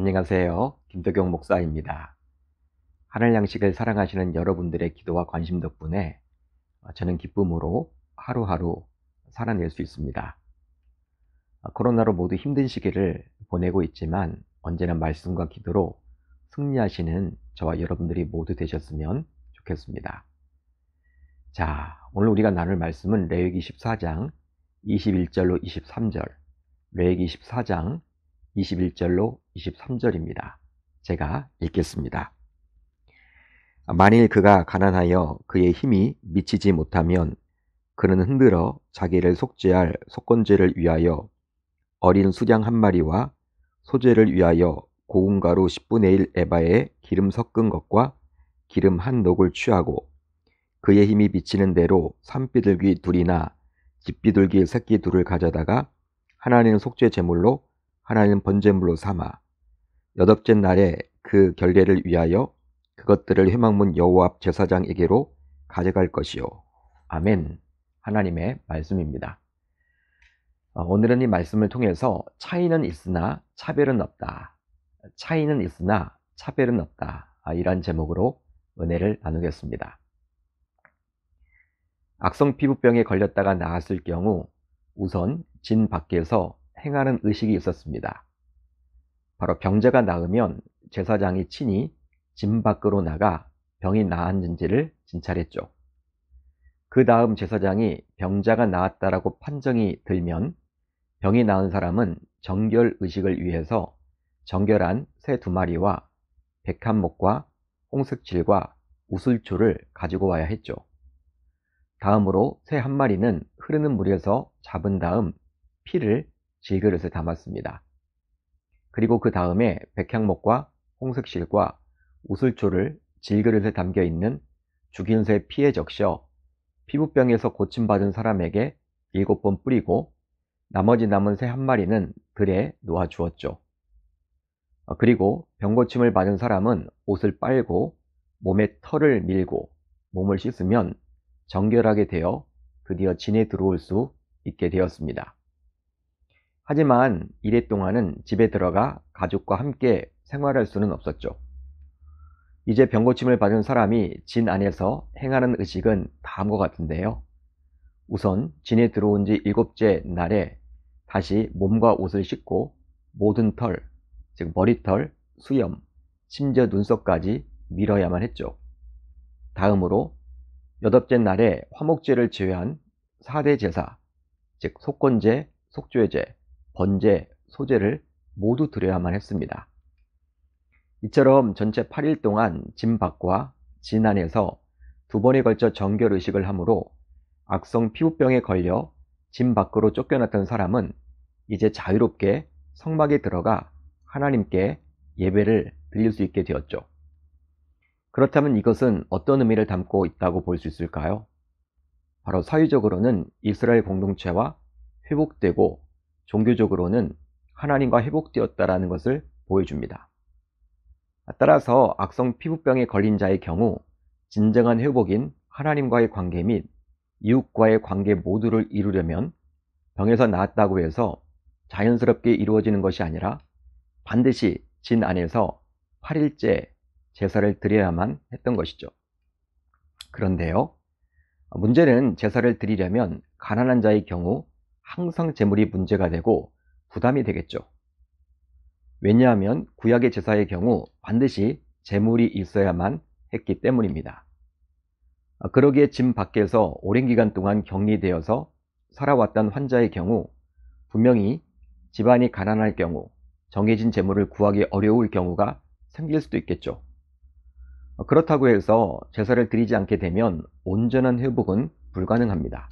안녕하세요. 김덕용 목사입니다. 하늘 양식을 사랑하시는 여러분들의 기도와 관심 덕분에 저는 기쁨으로 하루하루 살아낼 수 있습니다. 코로나로 모두 힘든 시기를 보내고 있지만 언제나 말씀과 기도로 승리하시는 저와 여러분들이 모두 되셨으면 좋겠습니다. 자, 오늘 우리가 나눌 말씀은 레위기 14장 21절로 23절, 레위기 14장 21절로 23절입니다. 제가 읽겠습니다. 만일 그가 가난하여 그의 힘이 미치지 못하면 그는 흔들어 자기를 속죄할 속건제를 위하여 어린 수양 한 마리와 소제를 위하여 고운 가루 10분의 1 에바에 기름 섞은 것과 기름 한 녹을 취하고 그의 힘이 미치는 대로 산비둘기 둘이나 집비둘기 새끼 둘을 가져다가 하나는 속죄 제물로 하나는 번제물로 삼아 여덟째 날에 그 결례를 위하여 그것들을 회막문 여호와 앞 제사장에게로 가져갈 것이요. 아멘. 하나님의 말씀입니다. 오늘은 이 말씀을 통해서 차이는 있으나 차별은 없다. 차이는 있으나 차별은 없다. 이란 제목으로 은혜를 나누겠습니다. 악성 피부병에 걸렸다가 나았을 경우 우선 진 밖에서 행하는 의식이 있었습니다. 바로 병자가 나으면 제사장이 친히 진 밖으로 나가 병이 나았는지를 진찰했죠. 그 다음 제사장이 병자가 나았다라고 판정이 들면 병이 나은 사람은 정결 의식을 위해서 정결한 새 2마리와 백합목과 홍색칠과 우슬초를 가지고 와야 했죠. 다음으로 새 1마리는 흐르는 물에서 잡은 다음 피를 질그릇에 담았습니다. 그리고 그 다음에 백향목과 홍색실과 우슬초를 질그릇에 담겨있는 죽인 새 피에 적셔 피부병에서 고침받은 사람에게 7번 뿌리고 나머지 남은 새 1마리는 들에 놓아 주었죠. 그리고 병고침을 받은 사람은 옷을 빨고 몸에 털을 밀고 몸을 씻으면 정결하게 되어 드디어 진에 들어올 수 있게 되었습니다. 하지만 이래 동안은 집에 들어가 가족과 함께 생활할 수는 없었죠. 이제 병고침을 받은 사람이 진 안에서 행하는 의식은 다음과 같은데요. 우선 진에 들어온 지 7째 날에 다시 몸과 옷을 씻고 모든 털, 즉 머리털, 수염, 심지어 눈썹까지 밀어야만 했죠. 다음으로 8째 날에 화목제를 제외한 4대 제사, 즉 속건제, 속죄제, 번제, 소제를 모두 드려야만 했습니다. 이처럼 전체 8일 동안 진 밖과 진 안에서 2번에 걸쳐 정결 의식을 하므로 악성 피부병에 걸려 진 밖으로 쫓겨났던 사람은 이제 자유롭게 성막에 들어가 하나님께 예배를 드릴 수 있게 되었죠. 그렇다면 이것은 어떤 의미를 담고 있다고 볼 수 있을까요? 바로 사회적으로는 이스라엘 공동체와 회복되고 종교적으로는 하나님과 회복되었다라는 것을 보여줍니다. 따라서 악성 피부병에 걸린 자의 경우 진정한 회복인 하나님과의 관계 및 이웃과의 관계 모두를 이루려면 병에서 나았다고 해서 자연스럽게 이루어지는 것이 아니라 반드시 진 안에서 8일째 제사를 드려야만 했던 것이죠. 그런데요, 문제는 제사를 드리려면 가난한 자의 경우 항상 재물이 문제가 되고 부담이 되겠죠. 왜냐하면 구약의 제사의 경우 반드시 재물이 있어야만 했기 때문입니다. 그러기에 진 밖에서 오랜 기간 동안 격리되어서 살아왔던 환자의 경우 분명히 집안이 가난할 경우 정해진 재물을 구하기 어려울 경우가 생길 수도 있겠죠. 그렇다고 해서 제사를 드리지 않게 되면 온전한 회복은 불가능합니다.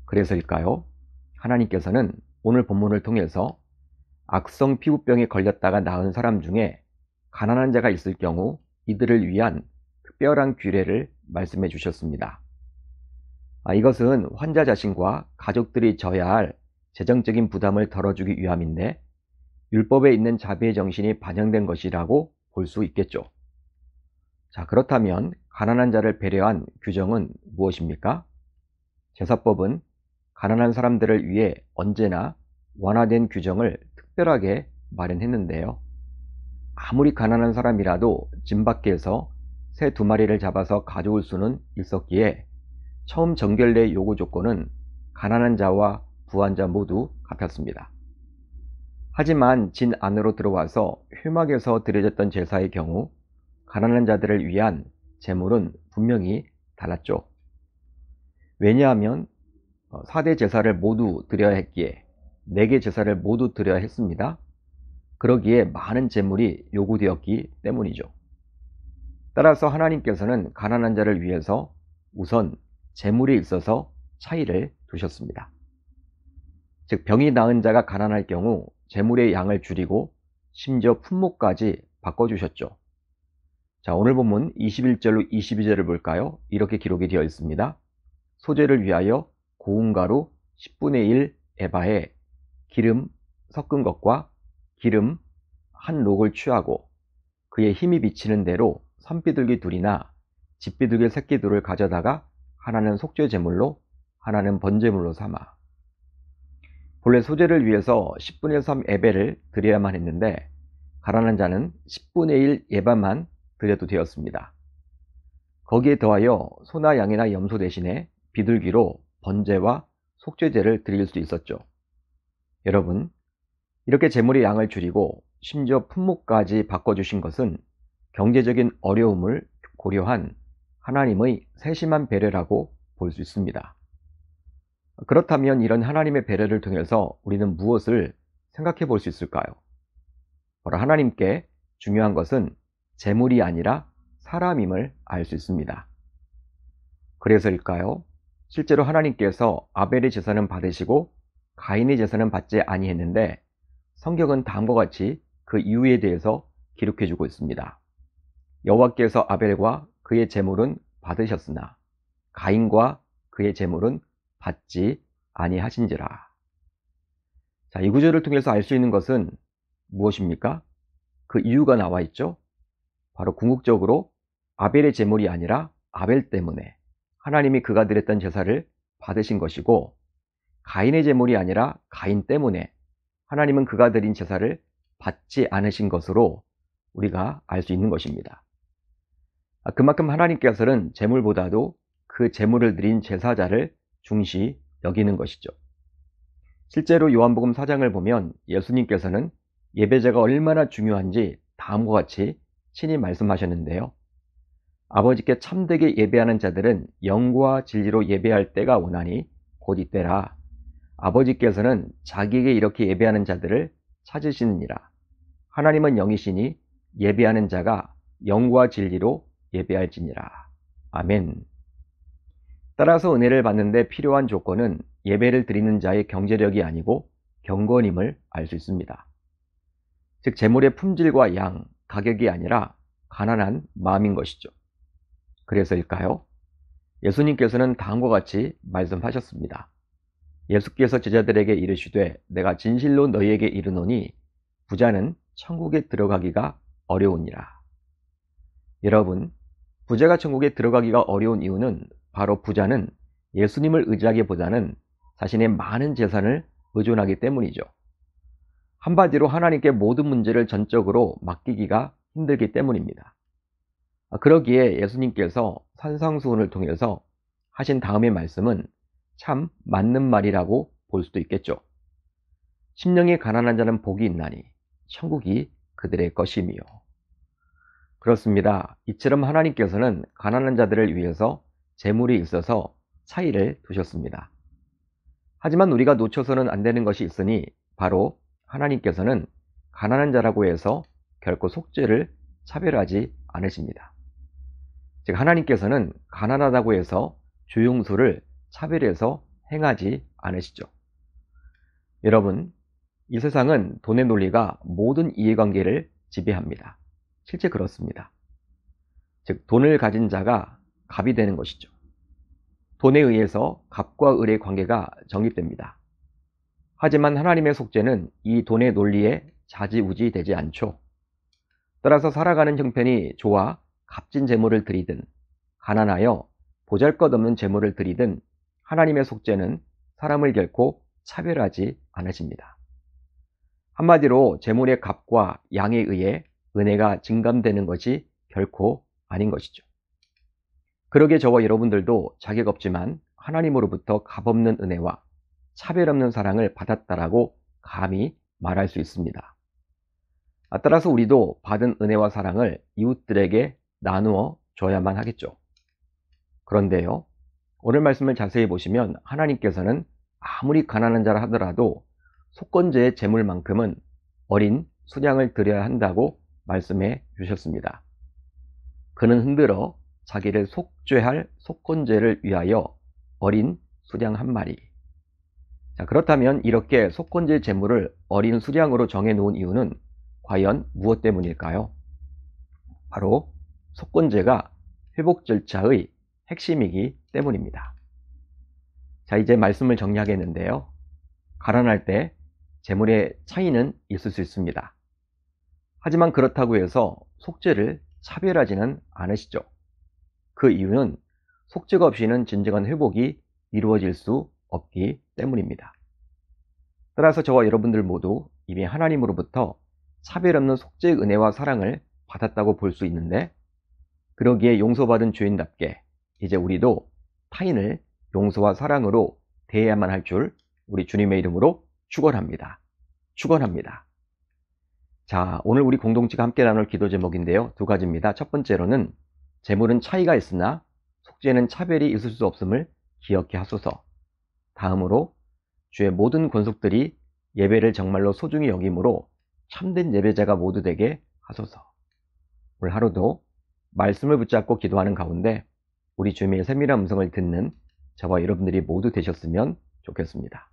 그래서일까요? 하나님께서는 오늘 본문을 통해서 악성 피부병에 걸렸다가 나은 사람 중에 가난한 자가 있을 경우 이들을 위한 특별한 규례를 말씀해 주셨습니다. 이것은 환자 자신과 가족들이 져야 할 재정적인 부담을 덜어주기 위함인데 율법에 있는 자비의 정신이 반영된 것이라고 볼 수 있겠죠. 자, 그렇다면 가난한 자를 배려한 규정은 무엇입니까? 제사법은 가난한 사람들을 위해 언제나 완화된 규정을 특별하게 마련했는데요. 아무리 가난한 사람이라도 진 밖에서 새 2마리를 잡아서 가져올 수는 있었기에 처음 정결례의 요구 조건은 가난한 자와 부한 자 모두 같았습니다. 하지만 진 안으로 들어와서 회막에서 드려졌던 제사의 경우 가난한 자들을 위한 제물은 분명히 달랐죠. 왜냐하면 4대 제사를 모두 드려야 했기에 4개 제사를 모두 드려야 했습니다. 그러기에 많은 제물이 요구되었기 때문이죠. 따라서 하나님께서는 가난한 자를 위해서 우선 제물에 있어서 차이를 두셨습니다. 즉 병이 나은 자가 가난할 경우 제물의 양을 줄이고 심지어 품목까지 바꿔주셨죠. 자, 오늘 본문 21절로 22절을 볼까요? 이렇게 기록이 되어 있습니다. 소제를 위하여 고운 가루 10분의 1 에바에 기름 섞은 것과 기름 한 록을 취하고 그의 힘이 비치는 대로 산비둘기 둘이나 집비둘기 새끼 둘을 가져다가 하나는 속죄 제물로 하나는 번제물로 삼아. 본래 소제를 위해서 10분의 3 에바를 드려야만 했는데 가난한 자는 10분의 1 에바만 드려도 되었습니다. 거기에 더하여 소나 양이나 염소 대신에 비둘기로 번제와 속죄제를 드릴 수 있었죠. 여러분, 이렇게 제물의 양을 줄이고 심지어 품목까지 바꿔주신 것은 경제적인 어려움을 고려한 하나님의 세심한 배려라고 볼 수 있습니다. 그렇다면 이런 하나님의 배려를 통해서 우리는 무엇을 생각해 볼 수 있을까요? 바로 하나님께 중요한 것은 제물이 아니라 사람임을 알 수 있습니다. 그래서일까요? 실제로 하나님께서 아벨의 제사는 받으시고 가인의 제사는 받지 아니했는데 성경은 다음과 같이 그 이유에 대해서 기록해 주고 있습니다. 여호와께서 아벨과 그의 제물은 받으셨으나 가인과 그의 제물은 받지 아니하신지라. 자, 이 구절을 통해서 알 수 있는 것은 무엇입니까? 그 이유가 나와 있죠. 바로 궁극적으로 아벨의 제물이 아니라 아벨 때문에 하나님이 그가 드렸던 제사를 받으신 것이고, 가인의 제물이 아니라 가인 때문에 하나님은 그가 드린 제사를 받지 않으신 것으로 우리가 알 수 있는 것입니다. 그만큼 하나님께서는 제물보다도 그 제물을 드린 제사자를 중시 여기는 것이죠. 실제로 요한복음 4장을 보면 예수님께서는 예배자가 얼마나 중요한지 다음과 같이 친히 말씀하셨는데요. 아버지께 참되게 예배하는 자들은 영과 진리로 예배할 때가 오나니 곧 이때라. 아버지께서는 자기에게 이렇게 예배하는 자들을 찾으시느니라. 하나님은 영이시니 예배하는 자가 영과 진리로 예배할지니라. 아멘. 따라서 은혜를 받는데 필요한 조건은 예배를 드리는 자의 경제력이 아니고 경건임을 알 수 있습니다. 즉 제물의 품질과 양, 가격이 아니라 가난한 마음인 것이죠. 그래서일까요? 예수님께서는 다음과 같이 말씀하셨습니다. 예수께서 제자들에게 이르시되 내가 진실로 너희에게 이르노니 부자는 천국에 들어가기가 어려우니라. 여러분, 부자가 천국에 들어가기가 어려운 이유는 바로 부자는 예수님을 의지하기보다는 자신의 많은 재산을 의존하기 때문이죠. 한마디로 하나님께 모든 문제를 전적으로 맡기기가 힘들기 때문입니다. 그러기에 예수님께서 산상수훈을 통해서 하신 다음의 말씀은 참 맞는 말이라고 볼 수도 있겠죠. 심령이 가난한 자는 복이 있나니 천국이 그들의 것이미요. 그렇습니다. 이처럼 하나님께서는 가난한 자들을 위해서 재물이 있어서 차이를 두셨습니다. 하지만 우리가 놓쳐서는 안 되는 것이 있으니 바로 하나님께서는 가난한 자라고 해서 결코 속죄를 차별하지 않으십니다. 즉 하나님께서는 가난하다고 해서 조용수를 차별해서 행하지 않으시죠. 여러분, 이 세상은 돈의 논리가 모든 이해관계를 지배합니다. 실제 그렇습니다. 즉 돈을 가진 자가 갑이 되는 것이죠. 돈에 의해서 갑과 을의 관계가 정립됩니다. 하지만 하나님의 속죄는 이 돈의 논리에 좌지우지 되지 않죠. 따라서 살아가는 형편이 좋아 값진 재물을 드리든 가난하여 보잘것없는 재물을 드리든 하나님의 속죄는 사람을 결코 차별하지 않으십니다. 한마디로 재물의 값과 양에 의해 은혜가 증감되는 것이 결코 아닌 것이죠. 그러기에 저와 여러분들도 자격 없지만 하나님으로부터 값없는 은혜와 차별 없는 사랑을 받았다라고 감히 말할 수 있습니다. 따라서 우리도 받은 은혜와 사랑을 이웃들에게 나누어 줘야만 하겠죠. 그런데요, 오늘 말씀을 자세히 보시면 하나님께서는 아무리 가난한 자라 하더라도 속건제의 제물만큼은 어린 수량을 드려야 한다고 말씀해 주셨습니다. 그는 흔들어 자기를 속죄할 속건제를 위하여 어린 수량 한 마리. 자, 그렇다면 이렇게 속건제 제물을 어린 수량으로 정해 놓은 이유는 과연 무엇 때문일까요? 바로 속건제가 회복 절차의 핵심이기 때문입니다. 자, 이제 말씀을 정리하겠는데요. 가난할 때 제물의 차이는 있을 수 있습니다. 하지만 그렇다고 해서 속죄를 차별하지는 않으시죠. 그 이유는 속죄가 없이는 진정한 회복이 이루어질 수 없기 때문입니다. 따라서 저와 여러분들 모두 이미 하나님으로부터 차별 없는 속죄의 은혜와 사랑을 받았다고 볼 수 있는데, 그러기에 용서받은 죄인답게 이제 우리도 타인을 용서와 사랑으로 대해야만 할 줄 우리 주님의 이름으로 축원합니다. 축원합니다. 자, 오늘 우리 공동체가 함께 나눌 기도 제목인데요. 두 가지입니다. 첫 번째로는 제물은 차이가 있으나 속죄는 차별이 있을 수 없음을 기억해 하소서. 다음으로 주의 모든 권속들이 예배를 정말로 소중히 여김으로 참된 예배자가 모두 되게 하소서. 오늘 하루도 말씀을 붙잡고 기도하는 가운데 우리 주님의 세밀한 음성을 듣는 저와 여러분들이 모두 되셨으면 좋겠습니다.